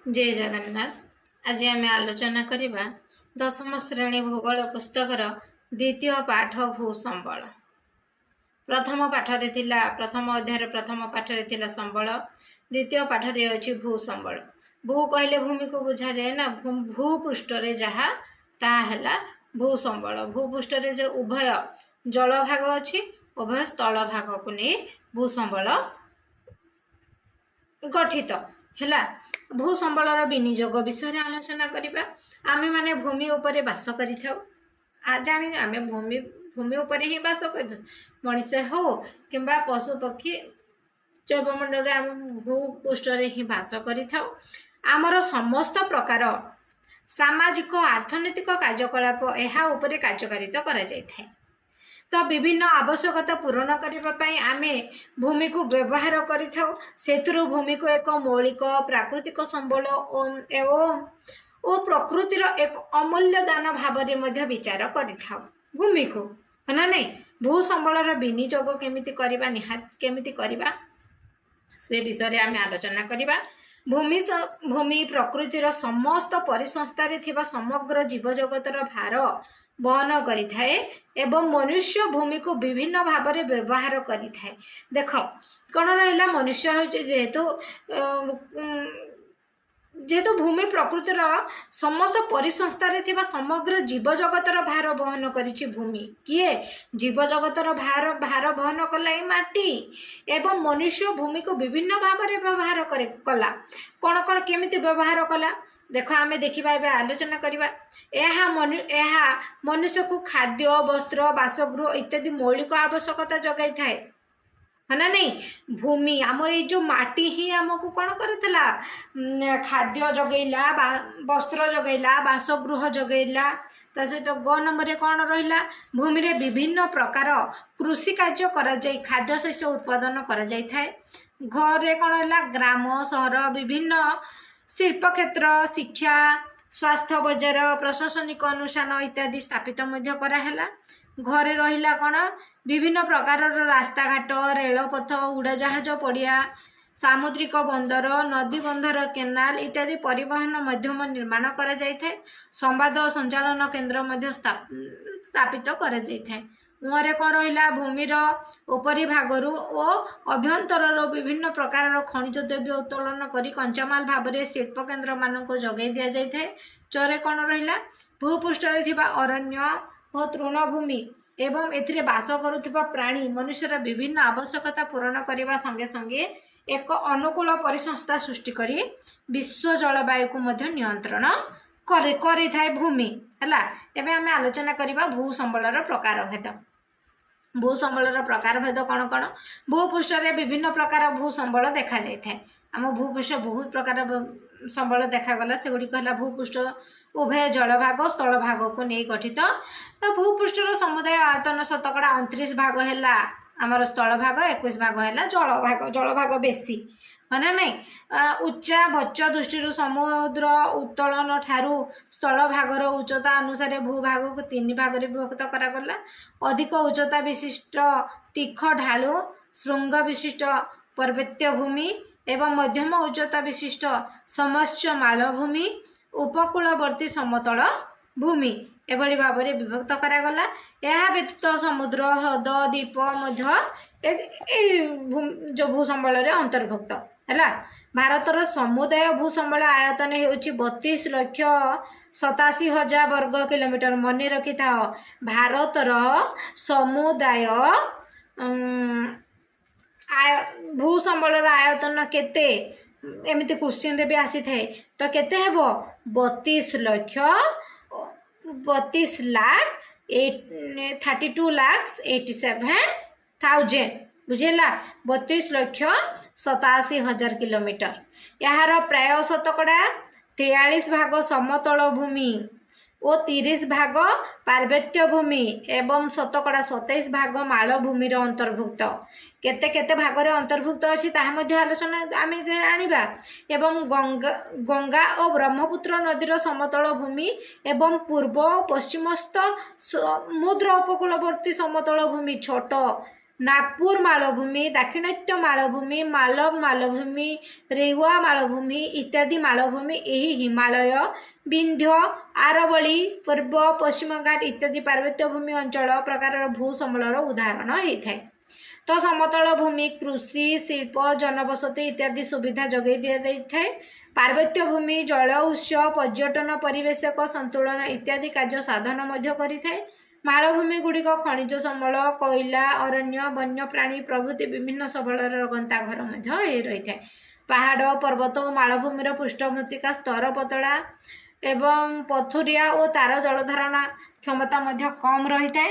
जय जगन्नाथ। आज आम आलोचना करवा दशम श्रेणी भूगोल पुस्तकर द्वितीय पाठ भूसंबल। प्रथम पाठरे थिला प्रथम अध्याय प्रथम पाठरे थिला संबल, द्वितीय पाठरे अछि भूसंबल। भू कहले भूमि को बुझा जाए ना, भूपृष्ठ रे जहा ता हैला भूसंबल। भूपृष्ठ रे जो उभय जल भाग अछि उभय स्थल भाग को नहीं भूसंबल गठित हैला। भूसंबलर विनियोग विषय आलोचना करिबा। आमे माने भूमि उपरे वास करि थाउ। जानि आमे भूमि उपरे ही वास करि, मनुष्य हो किंबा पशु पक्षी जैवमंडल आम भूपृष्ठ रे ही वास करि थाउ। आमर समस्त प्रकार सामाजिक अर्थनैतिक कार्यकलाप एहा उपरे कार्यकारिता करा जाय थाए। तो विभिन्न आवश्यकता पूरण करने आमे भूमि को व्यवहार करूँ। भूमि को एक मौलिक प्राकृतिक संबल ओ प्रकृतिर एक अमूल्य दान भाव में विचार कर भूमि को है नहीं। भूसंबलर विनियोग केमिति करबा, निहात केमिति करबा से विषय आमे आलोचना करबा। भूमि प्रकृतिर समस्त परिसंस्था रे थिबा समग्र जीव जगतर भार बहन करि थाए एवं मनुष्य भूमि को विभिन्न भाव में व्यवहार करि थाए। देख कौन रहा, मनुष्य जेहेतु भूमि प्रकृतिर समस्त परिसंस्था रे थिबा समग्र जीव जगतर भार बहन करिछि भूमि। किए जीव जगतर भार बहन कला माटी एवं मनुष्य भूमि को विभिन्न भाव में व्यवहार कला। कौन कौन केमिति व्यवहार कला देख आमे देखिबा, एबे आलोचना करिबा। एहा मनुष्य को खाद्य, वस्त्र, बासगृह इत्यादि मौलिक आवश्यकता जगाई थाए, है ना नहीं। भूमि आम ये जो माटी ही आमको कौन करथिला, खाद्य जगैला, वस्त्र जगैला, बासगृह जगैला। ता सहित ग नंबर कौन रहिला, भूमि रे विभिन्न प्रकार कृषि कार्य करा जाय, खाद्य शस्य उत्पादन करा जाय थाए। घरे कौन हैला, ग्राम सहर विभिन्न शिल्प क्षेत्र, शिक्षा, स्वास्थ्य बजार, प्रशासनिक अनुष्ठान इत्यादि स्थापित मध्य कराला। घरे रहिला कौन विभिन्न प्रकार रास्ता घाट, रेलपथ, उड़ाजाहाज पड़िया, सामुद्रिक बंदर, नदी बंधर, केनाल इत्यादि परिवहन माध्यम निर्माण करा जाय थाए। संवाद और संचालन केन्द्र मध्य स्थापित करा जाय थाए। उहरे कौन रहिला, भूमिर उपरी भागरु ओ अभ्यंतर विभिन्न प्रकार खनिज द्रव्य उत्तोलन करी कंचामाल भाव में शिल्प केन्द्र मान को जगै दिया जाय थाए। चरे कौन रहिला, भूपृष्ठ रे थिबा अरण्य और तृणभूमि एवं एथिरे बास करुथिबा प्राणी मनुष्यर विभिन्न आवश्यकता पूरण करने संगे संगे एक अनुकूल परिसंस्था सृष्टि करी विश्व जलवायु को मध्य नियंत्रण करि थाए भूमि हैला। एबे आमे आलोचना करिबा भूसंबलर प्रकार भेद। भूसंबलर प्रकार भेद कौन कौन, भूपृष्ठ रे विभिन्न प्रकार भूसंबल देखा जाय थाए। आम भूपृष्ठ बहुत प्रकार संबल देखागला, सेगुड़िक है भूपृष्ठ उभय जल भाग स्थल भाग को नहीं गठित। तो भूपृष्ठर समुदाय आयतन शतकड़ा 29 भाग है आमर स्थल भाग, 21 भाग है जल भाग बेसी है ना नहीं। उच्चा भच्च दृष्टि समुद्र उत्तोलन ठारू स्थल भागर उच्चता अनुसार भूभाग को 3 भाग में विभक्त करागला। अधिक उच्चता विशिष्ट तीख ढालू श्रृंग विशिष्ट पर्वत्य भूमि एवं मध्यम उच्चता विशिष्ट समोच्च मालभूमि, उपकूलवर्ती समतल भूमि एभली भाव में विभक्त करागला। यह व्यतीत समुद्र, ह्रद, द्वीप जो भूसंबल अंतर्भुक्त है। भारतर समुदाय भूसंबल आयतन होउछि 32,87,000 वर्ग किलोमीटर। मन रखि था, भारतर समुदाय भूसंबलर आयतन केते एमती क्वेश्चन रे भी आसी थाए। तो केते हेबो 32,87,000 बुझेला, 32,87,000 किलोमीटर। यार प्राय शतकड़ा 43 भाग समतल भूमि और 30 भाग पार्वत्य भूमि एवं शतकड़ा 27 भाग मालभूमि अंतर्भुक्त। केते केते भाग रे अंतर्भुक्त अछि ताहा मध्ये आलोचना आमे जानिबा। एवं गंगा और ब्रह्मपुत्र नदीर समतल भूमि एवं पूर्व पश्चिमस्थ समुद्र उपकूलवर्ती समतल भूमि छोट नागपुर मालभूमि, दाक्षिणात्य मालभूमि, मालव मालभूमि, रेवा मालभूमि इत्यादि मालभूमि यही हिमालय, विंध्य, आरवली, पूर्व पश्चिम घाट इत्यादि पार्वत्य भूमि अंचल प्रकार भूसमूलर उदाहरण होता है। तो समतल भूमि कृषि, शिल्प, जनबसति इत्यादि सुविधा जगै दिया। पार्वत्य भूमि जल उत्स, पर्यटन, परिवेशक संतुलन इत्यादि कार्य साधन मध्य करिथाय। मालभूमि गुड़िक खनिज संबल, कोयला, अरण्य, वन्य प्राणी प्रभृति विभिन्न सबलर गंताघर रही है। पहाड़, पर्वत और मालभूमिर पृष्ठमृत्तिका स्तर पतला एवं पथुरिया और तार जलधारणा क्षमता मध्य कम रही है।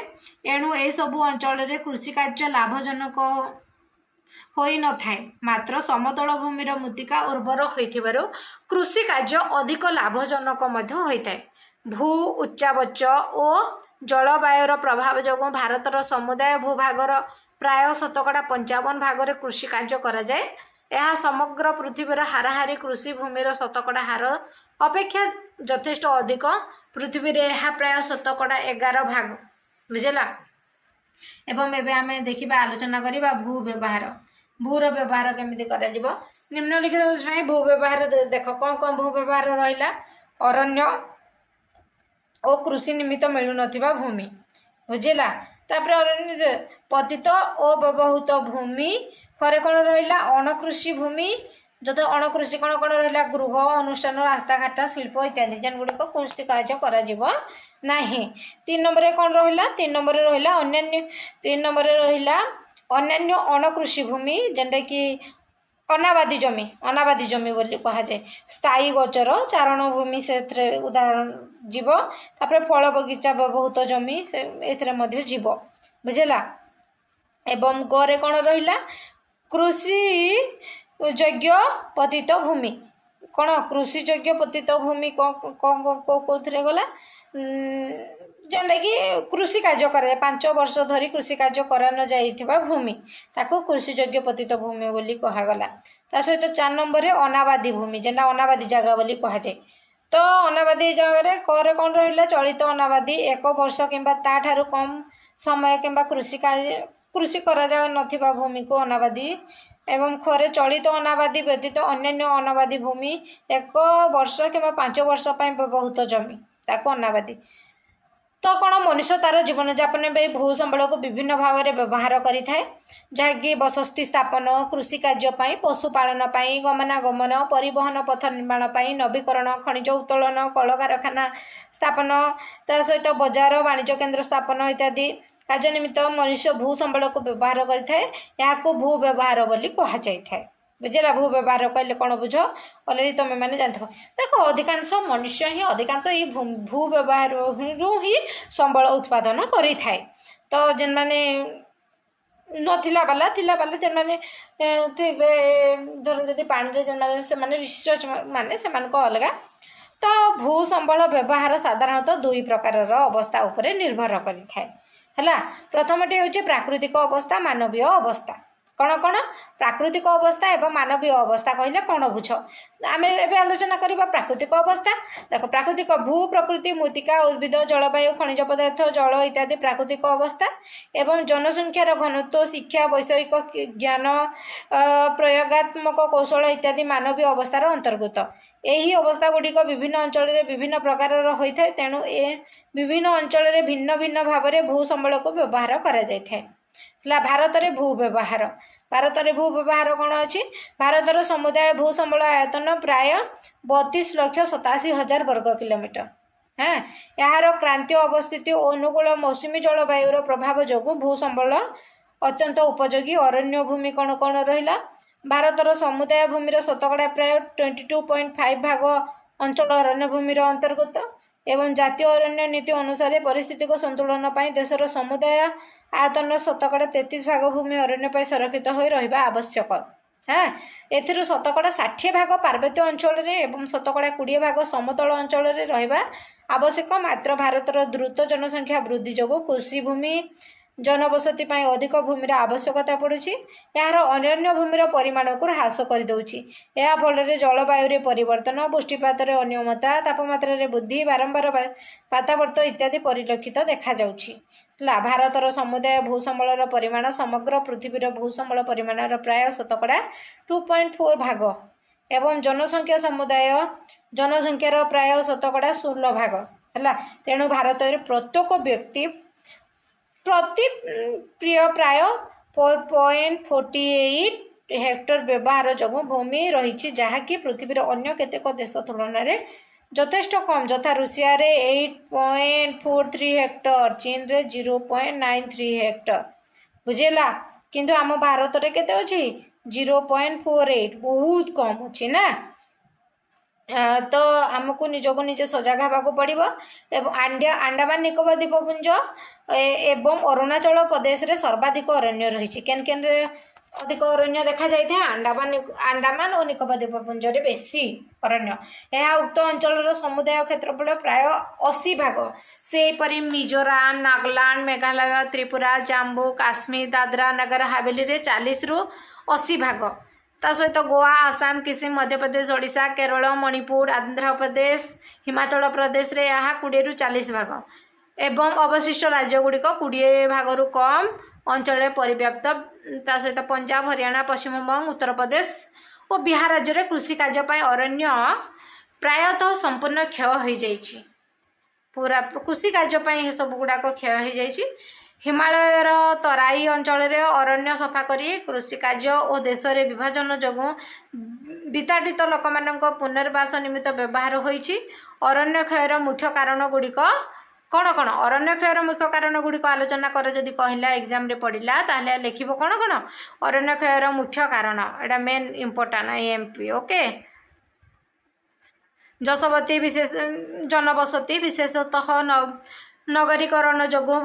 एणु ए सबु अंचल कृषि कार्य लाभजनक होई न थाए। मात्र समतल भूमिर मृत्तिका उर्वर होइथिबारु कृषि कार्य अधिक लाभजनक मध्य होइथाए। भू उच्चावच और जलवायुर प्रभाव जोगु भारतर समुदाय भूभागर प्राय 55% भागरे कृषि कार्य करा जाए। यह समग्र पृथ्वीर हाराहारी कृषि भूमिर 100% हार अपेक्षा यथेष्ट अधिक। पृथ्वी रे यह प्राय 11% भाग बुझेला। एवं एबे आमे देखिबा आलोचना करिबा भू व्यवहार। भूर व्यवहार केमिति करा जिवो निम्नलिखित भू व्यवहार देख कौन कौन भू व्यवहार रहिला। अरण्य और कृषि निमित्त मिलु नथिबा भूमि बुझेला। तापर अरण्य पतित और व्यवहृत भूमि फरे कौन रहिला अणकृषि भूमि। जत अणकृषि कौन कौन रहिला गृह, अनुष्ठान, रास्ताघाट, शिल्प इत्यादि जेन गुड़िक कृषि कार्य करा जिवो नाही। 3 नंबर कौन रहिला 3 नंबर रहिला अन्य 3 नंबर रहिला अन्य अणकृषि भूमि जेनटा कि अनाबादी जमी बोली कहा जाए। स्थायी गोचर चारण भूमि से उदाहरण जीव। तापर फल बगीचा बहुत जमी से एथरे मध्य जीव बुझेला। एवं गरे कौन रहिला कृषि योग्य पतित भूमि। कौन कृषि योग्य पतित भूमि कौन गला जेनटा कि कृषि कार्य करे 5 वर्ष धरी कृषि कार्य करा न जाइथिबा भूमि ताको कृषि योग्य पतित भूमि बोली कहा गला। ता सहित 4 नंबर अनाबादी भूमि जेनटा अनाबादी जगह बोली कहा जाए। तो अनाबादी जगह करे कौन रहिला चलित अनाबादी 1 वर्ष किंबा ता ठारू कम समय किंबा कृषि करा जा नथिबा भूमि को अनाबादी। एवं खरे चलित अनाबादी व्यतीत अन्य अनाबादी भूमि 1 वर्ष किंबा 5 वर्ष बहुत जमी ताको अनाबादी। तो कौन मनुष्य तार जीवन यापन भू संबल को विभिन्न भाव में व्यवहार करें जहाँकि बसती स्थापन, कृषि कार्य, पशुपालन, गमनागमन, परिवहन पथ निर्माण, नवीकरण, खनिज उत्तोलन, कल कारखाना स्थापन, ता सहित बजार वाणिज्य केन्द्र स्थापन इत्यादि कार्य निमित्त मनुष्य भू संबल को व्यवहार करें। भू व्यवहार बोली कहा जाए बुझेला। भू व्यवहार कहले कौन बुझ अलरेडी तुम मैंने जानथ। देख अधिकांश मनुष्य ही अधिकांश ये भू व्यवहार ही संबल उत्पादन करि थाए। तो जेन माने नथिला बाला थिला बाला जेन माने धर जदि पानी रे जेन माने से माने रिसर्च माने से मान को अलगा। तो भू संबल व्यवहार साधारणतः 2 प्रकार अवस्था उपरे निर्भर करि थाए हला। प्रथमटी होचे प्राकृतिक अवस्था, मानवीय अवस्था। कौन कौन प्राकृतिक अवस्था एवं मानवीय अवस्था कहले कौन बुझ आम एवं आलोचना करवा। प्राकृतिक अवस्था देख प्राकृतिक भू प्रकृति, मृत्तिका, उद्भिद, जलवायु, खनिज पदार्थ, जल इत्यादि प्राकृतिक अवस्था। एवं जनसंख्यार घनत्व, शिक्षा, वैषयिक ज्ञान, प्रयोगात्मक कौशल इत्यादि मानवीय अवस्थार अंतर्गत। यही अवस्था गुड़िक विभिन्न अंचल विभिन्न प्रकार होता है। तेणु ए विभिन्न अंचल भिन्न भिन्न भाव में भू संबल को व्यवहार करा जाए। भारत में भू व्यवहार भू व्यवहार कौन अच्छी। भारतर समुदाय भू संबल आयतन प्राय 32,87,000 वर्ग किलोमीटर। हाँ यार क्रांतीय अवस्थिति अनुकूल मौसुमी जलवायुर प्रभाव जोगु भू संबल अत्यंत उपयोगी। अरण्य भूमि कौन कौन रहिला। भारतर समुदाय भूमिर 100% प्राय 22.5 भाग अंचल अरण्य भूमिर अंतर्गत। एवं जातीय अरण्य नीति अनुसार परिस्थिति को संतुलन देशर समुदाय आयतन 33% भाग भूमि अरण्य संरक्षित हो रहा आवश्यक। हाँ एथिर 60% भाग पार्वत्य अंचल एवं 20% भाग समतल अंचल रहा आवश्यक। मात्र भारतर द्रुत जनसंख्या वृद्धि जोगु कृषि भूमि जनबसती ପାଇଁ ଅଧିକ ଭୂମିର ଆବଶ୍ୟକତା ପଡ଼ୁଛି। ଏହାର ଅନନ୍ୟ ଭୂମିର ପରିମାଣକୁ ହ୍ରାସ କରିଦେଉଛି। ଏହା ଫଳରେ ଜଳବାୟୁରେ ପରିବର୍ତ୍ତନ, ବୃଷ୍ଟିପାତରେ ଅନିୟମିତତା, ତାପମାତ୍ରାରେ ବୃଦ୍ଧି, ବାରମ୍ବାର ବାତାବର୍ତ୍ତ ଇତ୍ୟାଦି ପରିଲକ୍ଷିତ ଦେଖାଯାଉଛି। ହେଲା, ଭାରତର ସମୁଦାୟ ଭୂସମ୍ବଳର ପରିମାଣ ସମଗ୍ର ପୃଥିବୀର ଭୂସମ୍ବଳ ପରିମାଣର ପ୍ରାୟ ଶତକଡ଼ା 2.4 ଭାଗ ଏବଂ ଜନସଂଖ୍ୟାର ପ୍ରାୟ ଶତକଡ଼ା 16 ଭାଗ। ହେଲା, ତେଣୁ ଭାରତରେ ପ୍ରତ୍ୟେକ ବ୍ୟକ୍ତି ପ୍ରତି ପ୍ରାୟ 4.48 ହେକ୍ଟର ବ୍ୟବହାର ଯୋଗୁଁ ଭୂମି ରହିଛି, ଯାହାକି ପୃଥିବୀର ଅନ୍ୟ କେତେକ ଦେଶ ତୁଳନାରେ ଯଥେଷ୍ଟ କମ୍, ଯଥା ରୁଷିଆରେ 8.43 ହେକ୍ଟର, ଚୀନରେ 0.93 ହେକ୍ଟର। ବୁଝିଲା, କିନ୍ତୁ ଆମ ଭାରତରେ କେତେ ଅଛି? 0.48, ବହୁତ କମ୍ ଅଛି ନା। ତ ଆମକୁ ନିଜକୁ ନିଜେ ସଜାଗ ହେବାକୁ ପଡ଼ିବ। ଏବଂ ଆଣ୍ଡାମାନ ନିକୋବର ଦ୍ୱୀପପୁଞ୍ଜ ଏବଂ ଅରୁଣାଚଳ ପ୍ରଦେଶରେ ସର୍ବାଧିକ ଅରଣ୍ୟ ରହିଛି। କେନକେନରେ ଅଧିକ ଅରଣ୍ୟ ଦେଖାଯାଇଥାଏ? ଆଣ୍ଡାମାନ ଓ ନିକୋବର ଦ୍ୱୀପପୁଞ୍ଜରେ ବେଶୀ ଅରଣ୍ୟ। ଏହା ଉକ୍ତ ଅଞ୍ଚଳର ସମୁଦାୟ କ୍ଷେତ୍ରଫଳ ପ୍ରାୟ 80 ଭାଗ। ସେହିପରି ମିଜୋରାମ, ନାଗାଲାଣ୍ଡ, ମେଘାଳୟ, ତ୍ରିପୁରା, ଜାମ୍ମୁ କାଶ୍ମୀର, ଦାଦ୍ରା ନଗର ହାବେଲିରେ 40ରୁ 80 ଭାଗ। ତା ସହିତ ଗୋଆ, ଆସାମ, କିସିମ, ମଧ୍ୟପ୍ରଦେଶ, ଓଡ଼ିଶା, କେରଳ, ମଣିପୁର, ଆନ୍ଧ୍ରପ୍ରଦେଶ, ହିମାଚଳ ପ୍ରଦେଶରେ ଏହା 20ରୁ 40 ଭାଗ ଏବଂ ଅବଶିଷ୍ଟ ରାଜ୍ୟଗୁଡ଼ିକ 20 ଭାଗରୁ କମ୍ ଅଞ୍ଚଳରେ ପରିବ୍ୟାପ୍ତ। ତା ସହିତ ପଞ୍ଜାବ, ହରିୟାଣା, ପଶ୍ଚିମବଙ୍ଗ, ଉତ୍ତରପ୍ରଦେଶ ଓ ବିହାର ରାଜ୍ୟରେ କୃଷି କାର୍ଯ୍ୟ ପାଇଁ ଅରଣ୍ୟ ପ୍ରାୟତଃ ସମ୍ପୂର୍ଣ୍ଣ କ୍ଷୟ ହୋଇଯାଇଛି। ପୁରା କୃଷି କାର୍ଯ୍ୟ ପାଇଁ ଏସବୁ ଗୁଡ଼ାକ କ୍ଷୟ ହୋଇଯାଇଛି। ହିମାଳୟର ତରାଇ ଅଞ୍ଚଳରେ ଅରଣ୍ୟ ସଫା କରି କୃଷି କାର୍ଯ୍ୟ ଓ ଦେଶରେ ବିଭାଜନ ଯୋଗୁଁ ବିତାଡ଼ିତ ଲୋକମାନଙ୍କ ପୁନର୍ବାସ ନିମିତ୍ତ ବ୍ୟବହାର ହୋଇଛି। ଅରଣ୍ୟ କ୍ଷୟର ମୁଖ୍ୟ କାରଣ ଗୁଡ଼ିକ କ'ଣ କ'ଣ? ଅରଣ୍ୟ କ୍ଷୟର ମୁଖ୍ୟ କାରଣ ଗୁଡ଼ିକ ଆଲୋଚନା କର ଯଦି କହିଲା, ଏକ୍ଜାମ୍ରେ ପଡ଼ିଲା, ତାହେଲେ ଲେଖିବ କ'ଣ କ'ଣ? ଅରଣ୍ୟ କ୍ଷୟର ମୁଖ୍ୟ କାରଣ, ଏଇଟା ମେନ୍ ଇମ୍ପୋର୍ଟାଣ୍ଟ ଏମ୍ପି। ଓକେ, ଜନବସତି ବିଶେଷତଃ ନଗରୀକରଣ ଯୋଗୁଁ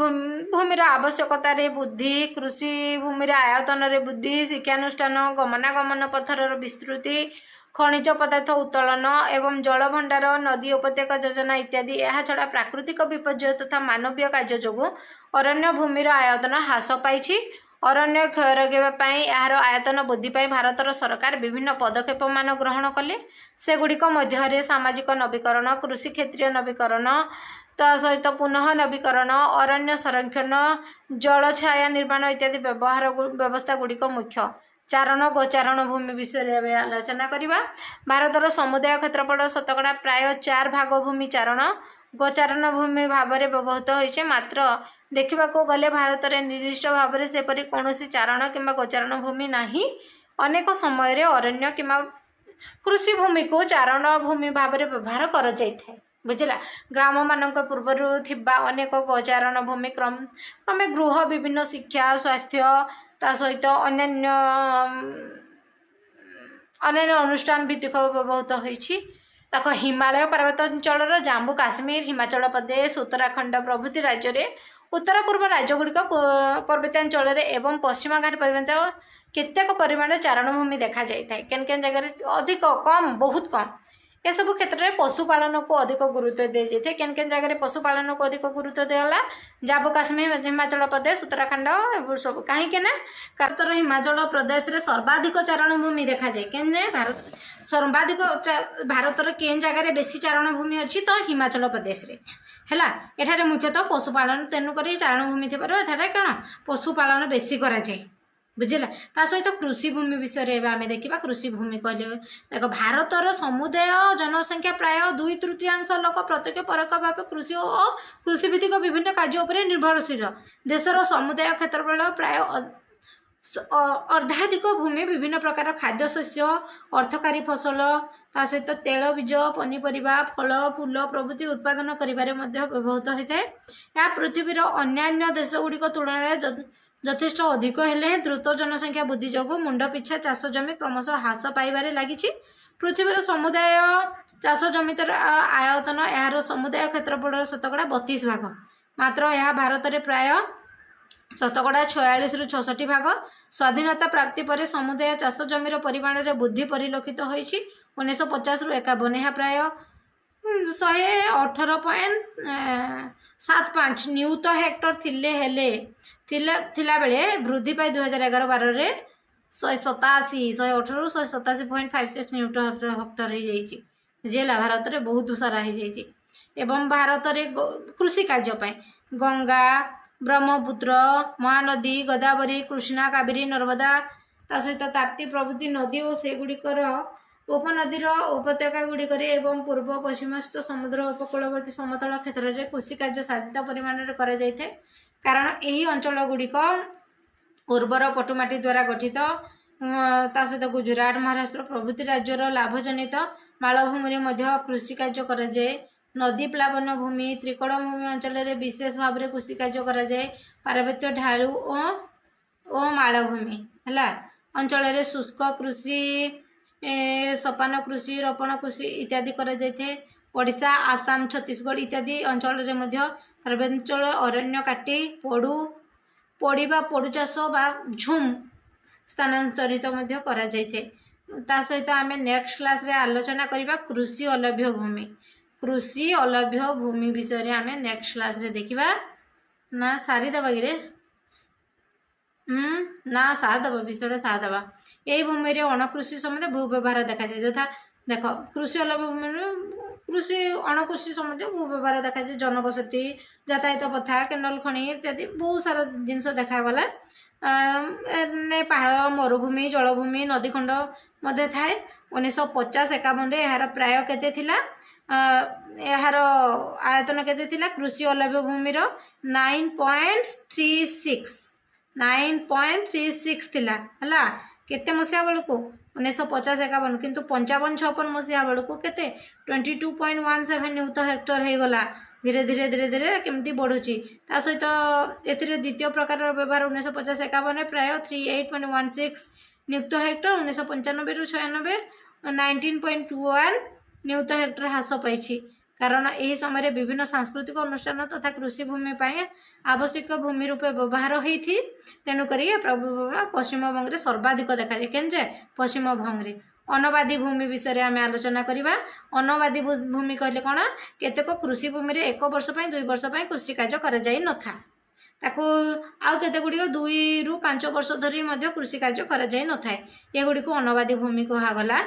ଭୂମିର ଆବଶ୍ୟକତାରେ ବୃଦ୍ଧି, କୃଷି ଭୂମିର ଆୟତନରେ ବୃଦ୍ଧି, ଶିକ୍ଷାନୁଷ୍ଠାନ, ଗମନାଗମନ ପଥର ବିସ୍ତୃତି, ଖଣିଜ ପଦାର୍ଥ ଉତ୍ତୋଳନ ଏବଂ ଜଳଭଣ୍ଡାର, ନଦୀ ଉପତ୍ୟକା ଯୋଜନା ଇତ୍ୟାଦି। ଏହାଛଡ଼ା ପ୍ରାକୃତିକ ବିପର୍ଯ୍ୟୟ ତଥା ମାନବୀୟ କାର୍ଯ୍ୟ ଯୋଗୁଁ ଅରଣ୍ୟ ଭୂମିର ଆୟତନ ହ୍ରାସ ପାଇଛି। ଅରଣ୍ୟ କ୍ଷୟ ରୋକିବା ପାଇଁ ଏହାର ଆୟତନ ବୃଦ୍ଧି ପାଇଁ ଭାରତର ସରକାର ବିଭିନ୍ନ ପଦକ୍ଷେପମାନ ଗ୍ରହଣ କଲେ। ସେଗୁଡ଼ିକ ମଧ୍ୟରେ ସାମାଜିକ ନବୀକରଣ, କୃଷି କ୍ଷେତ୍ରୀୟ ନବୀକରଣ, ତା ସହିତ ପୁନଃ ନବୀକରଣ, ଅରଣ୍ୟ ସଂରକ୍ଷଣ, ଜଳଛାୟା ନିର୍ମାଣ ଇତ୍ୟାଦି ବ୍ୟବସ୍ଥା ଗୁଡ଼ିକ ମୁଖ୍ୟ। ଚାରଣ ଗୋଚାରଣ ଭୂମି ବିଷୟରେ ଏବେ ଆଲୋଚନା କରିବା। ଭାରତର ସମୁଦାୟ କ୍ଷେତ୍ରଫଳ ଶତକଡ଼ା ପ୍ରାୟ 4 ଭାଗ ଭୂମି ଚାରଣ ଗୋଚାରଣ ଭୂମି ଭାବରେ ବ୍ୟବହୃତ ହୋଇଛି। ମାତ୍ର ଦେଖିବାକୁ ଗଲେ ଭାରତରେ ନିର୍ଦ୍ଦିଷ୍ଟ ଭାବରେ ସେପରି କୌଣସି ଚାରଣ କିମ୍ବା ଗୋଚାରଣ ଭୂମି ନାହିଁ। ଅନେକ ସମୟରେ ଅରଣ୍ୟ କିମ୍ବା କୃଷି ଭୂମିକୁ ଚାରଣ ଭୂମି ଭାବରେ ବ୍ୟବହାର କରାଯାଇଥାଏ। ବୁଝିଲା, ଗ୍ରାମମାନଙ୍କ ପୂର୍ବରୁ ଥିବା ଅନେକ ଗୋଚାରଣ ଭୂମି କ୍ରମେ ଗୃହ, ବିଭିନ୍ନ ଶିକ୍ଷା, ସ୍ୱାସ୍ଥ୍ୟ, ତା ସହିତ ଅନ୍ୟାନ୍ୟ ଅନୁଷ୍ଠାନ ଭିତ୍ତିକ ବ୍ୟବହୃତ ହୋଇଛି। ତାକୁ ହିମାଳୟ ପର୍ବତାଞ୍ଚଳର ଜାମ୍ମୁ କାଶ୍ମୀର, ହିମାଚଳ ପ୍ରଦେଶ, ଉତ୍ତରାଖଣ୍ଡ ପ୍ରଭୃତି ରାଜ୍ୟରେ, ଉତ୍ତର ପୂର୍ବ ରାଜ୍ୟଗୁଡ଼ିକ ପର୍ବତାଞ୍ଚଳରେ ଏବଂ ପଶ୍ଚିମ ଘାଟ ପର୍ବତ କେତେକ ପରିମାଣରେ ଚାରଣ ଭୂମି ଦେଖାଯାଇଥାଏ। କେନ୍ କେନ୍ ଜାଗାରେ ଅଧିକ, କମ୍, ବହୁତ କମ୍। ଏସବୁ କ୍ଷେତ୍ରରେ ପଶୁପାଳନକୁ ଅଧିକ ଗୁରୁତ୍ୱ ଦିଆଯାଇଥାଏ। କେନ୍ କେନ୍ ଜାଗାରେ ପଶୁପାଳନକୁ ଅଧିକ ଗୁରୁତ୍ୱ ଦିଆଗଲା? ଜାମ୍ମୁ କାଶ୍ମୀର, ହିମାଚଳ ପ୍ରଦେଶ, ଉତ୍ତରାଖଣ୍ଡ ଏସବୁ ସବୁ। କାହିଁକି ନା ଭାରତର ହିମାଚଳ ପ୍ରଦେଶରେ ସର୍ବାଧିକ ଚାରଣ ଭୂମି ଦେଖାଯାଏ। କେନ୍ ଭାରତର କେନ୍ ଜାଗାରେ ବେଶୀ ଚାରଣ ଭୂମି ଅଛି? ତ ହିମାଚଳ ପ୍ରଦେଶରେ। ହେଲା, ଏଠାରେ ମୁଖ୍ୟତଃ ପଶୁପାଳନ, ତେଣୁକରି ଚାରଣ ଭୂମି ଥିବାରୁ ଏଠାରେ କ'ଣ ପଶୁପାଳନ ବେଶୀ କରାଯାଏ। ବୁଝିଲା, ତା ସହିତ କୃଷି ଭୂମି ବିଷୟରେ ଏବେ ଆମେ ଦେଖିବା। କୃଷି ଭୂମି କହିଲେ ଦେଖ, ଭାରତର ସମୁଦାୟ ଜନସଂଖ୍ୟା ପ୍ରାୟ 2/3 ଲୋକ ପ୍ରତ୍ୟକ୍ଷ ପରୋକ୍ଷ ଭାବେ କୃଷି ଓ କୃଷିଭିତ୍ତିକ ବିଭିନ୍ନ କାର୍ଯ୍ୟ ଉପରେ ନିର୍ଭରଶୀଳ। ଦେଶର ସମୁଦାୟ କ୍ଷେତ୍ରଫଳ ପ୍ରାୟ ଅର୍ଦ୍ଧାଧିକ ଭୂମି ବିଭିନ୍ନ ପ୍ରକାର ଖାଦ୍ୟଶସ୍ୟ, ଅର୍ଥକାରୀ ଫସଲ, ତା ସହିତ ତେଳବୀଜ, ପନିପରିବା, ଫଳ, ଫୁଲ ପ୍ରଭୃତି ଉତ୍ପାଦନ କରିବାରେ ମଧ୍ୟ ବ୍ୟବହୃତ ହୋଇଥାଏ। ଏହା ପୃଥିବୀର ଅନ୍ୟାନ୍ୟ ଦେଶଗୁଡ଼ିକ ତୁଳନାରେ ଯଥେଷ୍ଟ ଅଧିକ ହେଲେ ଦ୍ରୁତ ଜନସଂଖ୍ୟା ବୃଦ୍ଧି ଯୋଗୁଁ ମୁଣ୍ଡ ପିଛା ଚାଷ ଜମି କ୍ରମଶଃ ହ୍ରାସ ପାଇବାରେ ଲାଗିଛି। ପୃଥିବୀର ସମୁଦାୟ ଚାଷ ଜମିର ଆୟତନ ଏହାର ସମୁଦାୟ କ୍ଷେତ୍ରଫଳର ଶତକଡ଼ା 32 ଭାଗ। ମାତ୍ର ଏହା ଭାରତରେ ପ୍ରାୟ ଶତକଡ଼ା 46ରୁ 66 ଭାଗ। ସ୍ୱାଧୀନତା ପ୍ରାପ୍ତି ପରେ ସମୁଦାୟ ଚାଷ ଜମିର ପରିମାଣରେ ବୃଦ୍ଧି ପରିଲକ୍ଷିତ ହୋଇଛି। 1950ରୁ 51 ଏହା ପ୍ରାୟ 118.75 ନ୍ୟୁତ ହେକ୍ଟର ଥିଲା ବେଳେ ବୃଦ୍ଧି ପାଇ 2011-12ରେ 187.56 ନ୍ୟୁଟ ହେକ୍ଟର ହେଇଯାଇଛି। ବୁଝିଲା, ଭାରତରେ ବହୁତ ସାରା ହେଇଯାଇଛି। ଏବଂ ଭାରତରେ କୃଷି କାର୍ଯ୍ୟ ପାଇଁ ଗଙ୍ଗା, ବ୍ରହ୍ମପୁତ୍ର, ମହାନଦୀ, ଗୋଦାବରୀ, କୃଷ୍ଣା, କାବେରୀ, ନର୍ମଦା, ତା ସହିତ ତାପ୍ତି ପ୍ରଭୃତି ନଦୀ ଓ ସେଗୁଡ଼ିକର ଉପନଦୀର ଉପତ୍ୟକା ଗୁଡ଼ିକରେ ଏବଂ ପୂର୍ବ ପଶ୍ଚିମସ୍ଥ ସମୁଦ୍ର ଉପକୂଳବର୍ତ୍ତୀ ସମତଳ କ୍ଷେତ୍ରରେ କୃଷି କାର୍ଯ୍ୟ ସାଧିତ ପରିମାଣରେ କରାଯାଇଥାଏ। କାରଣ ଏହି ଅଞ୍ଚଳ ଗୁଡ଼ିକ ଉର୍ବର ପଟୁମାଟି ଦ୍ୱାରା ଗଠିତ। ତା ସହିତ ଗୁଜରାଟ, ମହାରାଷ୍ଟ୍ର ପ୍ରଭୃତି ରାଜ୍ୟର ଲାଭଜନିତ ମାଳଭୂମିରେ ମଧ୍ୟ କୃଷି କାର୍ଯ୍ୟ କରାଯାଏ। ନଦୀ ପ୍ଲାବନ ଭୂମି, ତ୍ରିକୋଣଭୂମି ଅଞ୍ଚଳରେ ବିଶେଷ ଭାବରେ କୃଷି କାର୍ଯ୍ୟ କରାଯାଏ। ପାର୍ବତ୍ୟ ଢାଳୁ ଓ ମାଳଭୂମି ହେଲା ଅଞ୍ଚଳରେ ଶୁଷ୍କ କୃଷି, ସୋପାନ କୃଷି, ରୋପଣ କୃଷି ଇତ୍ୟାଦି କରାଯାଇଥାଏ। ଓଡ଼ିଶା, ଆସାମ, ଛତିଶଗଡ଼ ଇତ୍ୟାଦି ଅଞ୍ଚଳରେ ମଧ୍ୟ ପାର୍ବତ୍ୟାଞ୍ଚଳ ଅରଣ୍ୟ କାଟି ପୋଡ଼ି ବା ପୋଡ଼ୁ ଚାଷ ବା ଝୁମ୍ ସ୍ଥାନାନ୍ତରିତ ମଧ୍ୟ କରାଯାଇଥାଏ। ତା ସହିତ ଆମେ ନେକ୍ସଟ କ୍ଲାସରେ ଆଲୋଚନା କରିବା କୃଷି ଅଲଭ୍ୟ ଭୂମି। କୃଷି ଅଲଭ୍ୟ ଭୂମି ବିଷୟରେ ଆମେ ନେକ୍ସଟ କ୍ଲାସରେ ଦେଖିବା। ନା ସାରିଦେବା କିରେ? ନା ସାରିଦେବା, ବିଷୟଟା ସାରିଦେବା। ଏହି ଭୂମିରେ ଅଣକୃଷି ସମ୍ବନ୍ଧୀୟ ଭୂ ବ୍ୟବହାର ଦେଖାଯାଏ। ଯଥା ଦେଖ, କୃଷି ଅଲଭ୍ୟ ଭୂମିରେ କୃଷି ଅଣକୃଷି ସମ୍ବନ୍ଧୀୟ ଭୂ ବ୍ୟବହାର ଦେଖାଯାଏ। ଜନବସତି, ଯାତାୟାତ ପଥା, କେନାଲ ଖଣି ଇତ୍ୟାଦି ବହୁତ ସାରା ଜିନିଷ ଦେଖାଗଲା। ପାହାଡ଼, ମରୁଭୂମି, ଜଳଭୂମି, ନଦୀଖଣ୍ଡ ମଧ୍ୟ ଥାଏ। 1950-51ରେ ଏହାର ପ୍ରାୟ କେତେ ଥିଲା? ଏହାର ଆୟତନ କେତେ ଥିଲା? କୃଷି ଅଲଭ୍ୟ ଭୂମିର 9.36 ଥିଲା ହେଲା। କେତେ ମସିହା ବେଳକୁ? 1950-51। କିନ୍ତୁ 55-56 ମସିହା ବେଳକୁ କେତେ? 22.17 ନ୍ୟୁତ ହେକ୍ଟର ହେଇଗଲା। ଧୀରେ ଧୀରେ କେମିତି ବଢ଼ୁଛି। ତା ସହିତ ଏଥିରେ ଦ୍ୱିତୀୟ ପ୍ରକାରର ବ୍ୟବହାର 1950-51ରେ ପ୍ରାୟ 38.16 ନ୍ୟୁତ ହେକ୍ଟର, 1995-96 19.21 ନ୍ୟୁତ ହେକ୍ଟର ହ୍ରାସ ପାଇଛି। କାରଣ ଏହି ସମୟରେ ବିଭିନ୍ନ ସାଂସ୍କୃତିକ ଅନୁଷ୍ଠାନ ତଥା କୃଷି ଭୂମି ପାଇଁ ଆବଶ୍ୟକ ଭୂମି ରୂପେ ବ୍ୟବହାର ହୋଇଛି। ତେଣୁକରି ପଶ୍ଚିମବଙ୍ଗରେ ସର୍ବାଧିକ ଦେଖାଯାଏ। କେମିତି? ପଶ୍ଚିମବଙ୍ଗରେ। ଅନବାଦୀ ଭୂମି ବିଷୟରେ ଆମେ ଆଲୋଚନା କରିବା। ଅନବାଦୀ ଭୂମି କହିଲେ କ'ଣ? କେତେକ କୃଷି ଭୂମିରେ 1 ବର୍ଷ ପାଇଁ 2 ବର୍ଷ ପାଇଁ କୃଷି କାର୍ଯ୍ୟ କରାଯାଇ ନଥାଏ। ତାକୁ ଆଉ କେତେ ଗୁଡ଼ିକ 2ରୁ 5 ବର୍ଷ ଧରି ମଧ୍ୟ କୃଷି କାର୍ଯ୍ୟ କରାଯାଇ ନଥାଏ। ଏଗୁଡ଼ିକୁ ଅନବାଦୀ ଭୂମି କୁହାଗଲା।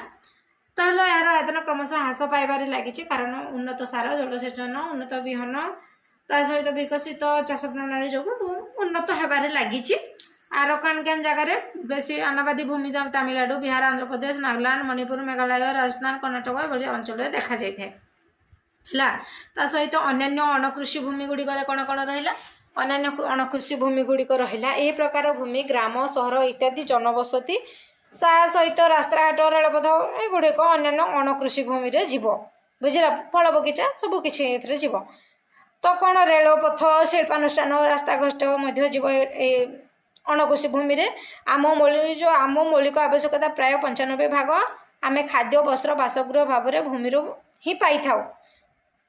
ତାହେଲେ ଏହାର ଆୟତନ କ୍ରମଶଃ ହ୍ରାସ ପାଇବାରେ ଲାଗିଛି। କାରଣ ଉନ୍ନତ ସାର, ଜଳସେଚନ, ଉନ୍ନତ ବିହନ, ତା ସହିତ ବିକଶିତ ଚାଷ ପ୍ରଣାଳୀ ଯୋଗୁଁ ଉନ୍ନତ ହେବାରେ ଲାଗିଛି। ଆର କେନ୍ ଜାଗାରେ ବେଶୀ ଅନବାଦୀ ଭୂମି? ତାମିଲନାଡୁ, ବିହାର, ଆନ୍ଧ୍ରପ୍ରଦେଶ, ନାଗାଲାଣ୍ଡ, ମଣିପୁର, ମେଘାଳୟ, ରାଜସ୍ଥାନ, କର୍ଣ୍ଣାଟକ ଏଭଳି ଅଞ୍ଚଳରେ ଦେଖାଯାଇଥାଏ ହେଲା। ତା ସହିତ ଅନ୍ୟାନ୍ୟ ଅଣକୃଷି ଭୂମି ଗୁଡ଼ିକରେ କ'ଣ କ'ଣ ରହିଲା? ଅନ୍ୟାନ୍ୟ ଅଣକୃଷି ଭୂମି ଗୁଡ଼ିକ ରହିଲା ଏହି ପ୍ରକାର ଭୂମି ଗ୍ରାମ, ସହର ଇତ୍ୟାଦି ଜନବସତି, ତା ସହିତ ରାସ୍ତାଘାଟ, ରେଳପଥ ଏଗୁଡ଼ିକ ଅନ୍ୟାନ୍ୟ ଅଣକୃଷି ଭୂମିରେ ଯିବ। ବୁଝିଲା? ଫଳ ବଗିଚା ସବୁ କିଛି ଏଥିରେ ଯିବ। ତ କ'ଣ ରେଳପଥ, ଶିଳ୍ପାନୁଷ୍ଠାନ, ରାସ୍ତାଘାଟ ମଧ୍ୟ ଯିବ ଏ ଅଣକୃଷି ଭୂମିରେ। ଆମ ମୌଳିକ ଆବଶ୍ୟକତା ପ୍ରାୟ 95% ଆମେ ଖାଦ୍ୟ, ବସ୍ତ୍ର, ବାସଗୃହ ଭାବରେ ଭୂମିରୁ ହିଁ ପାଇଥାଉ।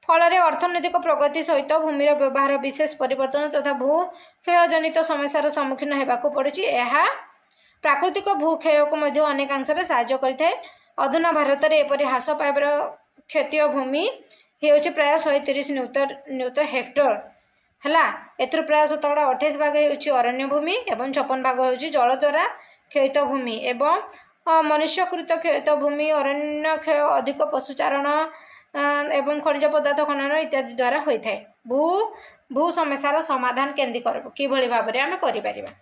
ଫଳରେ ଅର୍ଥନୈତିକ ପ୍ରଗତି ସହିତ ଭୂମିର ବ୍ୟବହାର ବିଶେଷ ପରିବର୍ତ୍ତନ ତଥା ଭୂକ୍ଷୟଜନିତ ସମସ୍ୟାର ସମ୍ମୁଖୀନ ହେବାକୁ ପଡ଼ୁଛି। ଏହା ପ୍ରାକୃତିକ ଭୂକ୍ଷୟକୁ ମଧ୍ୟ ଅନେକାଂଶରେ ସାହାଯ୍ୟ କରିଥାଏ। ଅଧୁନା ଭାରତରେ ଏପରି ହ୍ରାସ ପାଇବାର କ୍ଷେତ୍ରୀୟ ଭୂମି ହେଉଛି ପ୍ରାୟ 130 ନ୍ୟୁତ ହେକ୍ଟର ହେଲା। ଏଥିରୁ ପ୍ରାୟ 28% ହେଉଛି ଅରଣ୍ୟ ଭୂମି ଏବଂ 56% ହେଉଛି ଜଳ ଦ୍ୱାରା କ୍ଷୟିତ ଭୂମି ଏବଂ ମନୁଷ୍ୟକୃତ କ୍ଷୟିତ ଭୂମି। ଅରଣ୍ୟ କ୍ଷୟ ଅଧିକ ପଶୁଚାରଣ ଏବଂ ଖଣିଜ ପଦାର୍ଥ ଖନନ ଇତ୍ୟାଦି ଦ୍ୱାରା ହୋଇଥାଏ। ଭୂ ସମସ୍ୟାର ସମାଧାନ କେମିତି କରିବ, କିଭଳି ଭାବରେ ଆମେ କରିପାରିବା?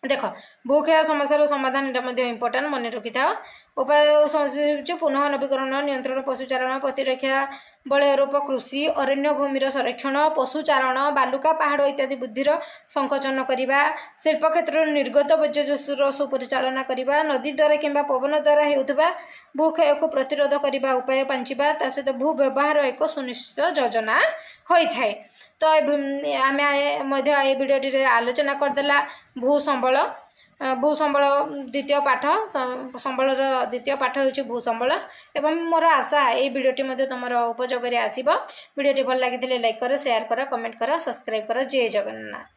ଦେଖ, ଭୂକ୍ଷୟ ସମସ୍ୟାର ସମାଧାନ ଏଟା ମଧ୍ୟ ଇମ୍ପୋର୍ଟାଣ୍ଟ, ମନେ ରଖିଥାଅ। ଉପାୟ ହେଉଛି ପୁନଃ ନବୀକରଣ, ନିୟନ୍ତ୍ରଣ, ପଶୁଚାରଣ, ପ୍ରତିରକ୍ଷା, ବଳୟରୋପ କୃଷି, ଅରଣ୍ୟ ଭୂମିର ସଂରକ୍ଷଣ, ପଶୁଚାରଣ, ବାଲୁକା ପାହାଡ଼ ଇତ୍ୟାଦି ବୁଦ୍ଧିର ସଂକୋଚନ କରିବା, ଶିଳ୍ପ କ୍ଷେତ୍ରରୁ ନିର୍ଗତ ବର୍ଜ୍ୟବସ୍ତୁର ସୁପରିଚାଳନା କରିବା, ନଦୀ ଦ୍ୱାରା କିମ୍ବା ପବନ ଦ୍ୱାରା ହେଉଥିବା ଭୂକ୍ଷୟକୁ ପ୍ରତିରୋଧ କରିବା ଉପାୟ ପାଞ୍ଚିବା, ତା ସହିତ ଭୂ ବ୍ୟବହାର ଏକ ସୁନିଶ୍ଚିତ ଯୋଜନା ହୋଇଥାଏ। ତ ଆମେ ମଧ୍ୟ ଏ ଭିଡ଼ିଓଟିରେ ଆଲୋଚନା କରିଦେଲା ଭୂସମ୍ବଳ ଦ୍ୱିତୀୟ ପାଠ। ସମ୍ବଳର ଦ୍ୱିତୀୟ ପାଠ ହେଉଛି ଭୂସମ୍ବଳ ଏବଂ ମୋର ଆଶା এই ଭିଡ଼ିଓଟି ମଧ୍ୟ ତୁମର ଉପଯୋଗରେ ଆସିବ। ଭିଡ଼ିଓଟି ଭଲ ଲାଗିଥିଲେ ଲାଇକ୍ କର, ସେୟାର କର, କମେଣ୍ଟ କର, ସବସ୍କ୍ରାଇବ୍ କର। ଜୟ ଜଗନ୍ନାଥ।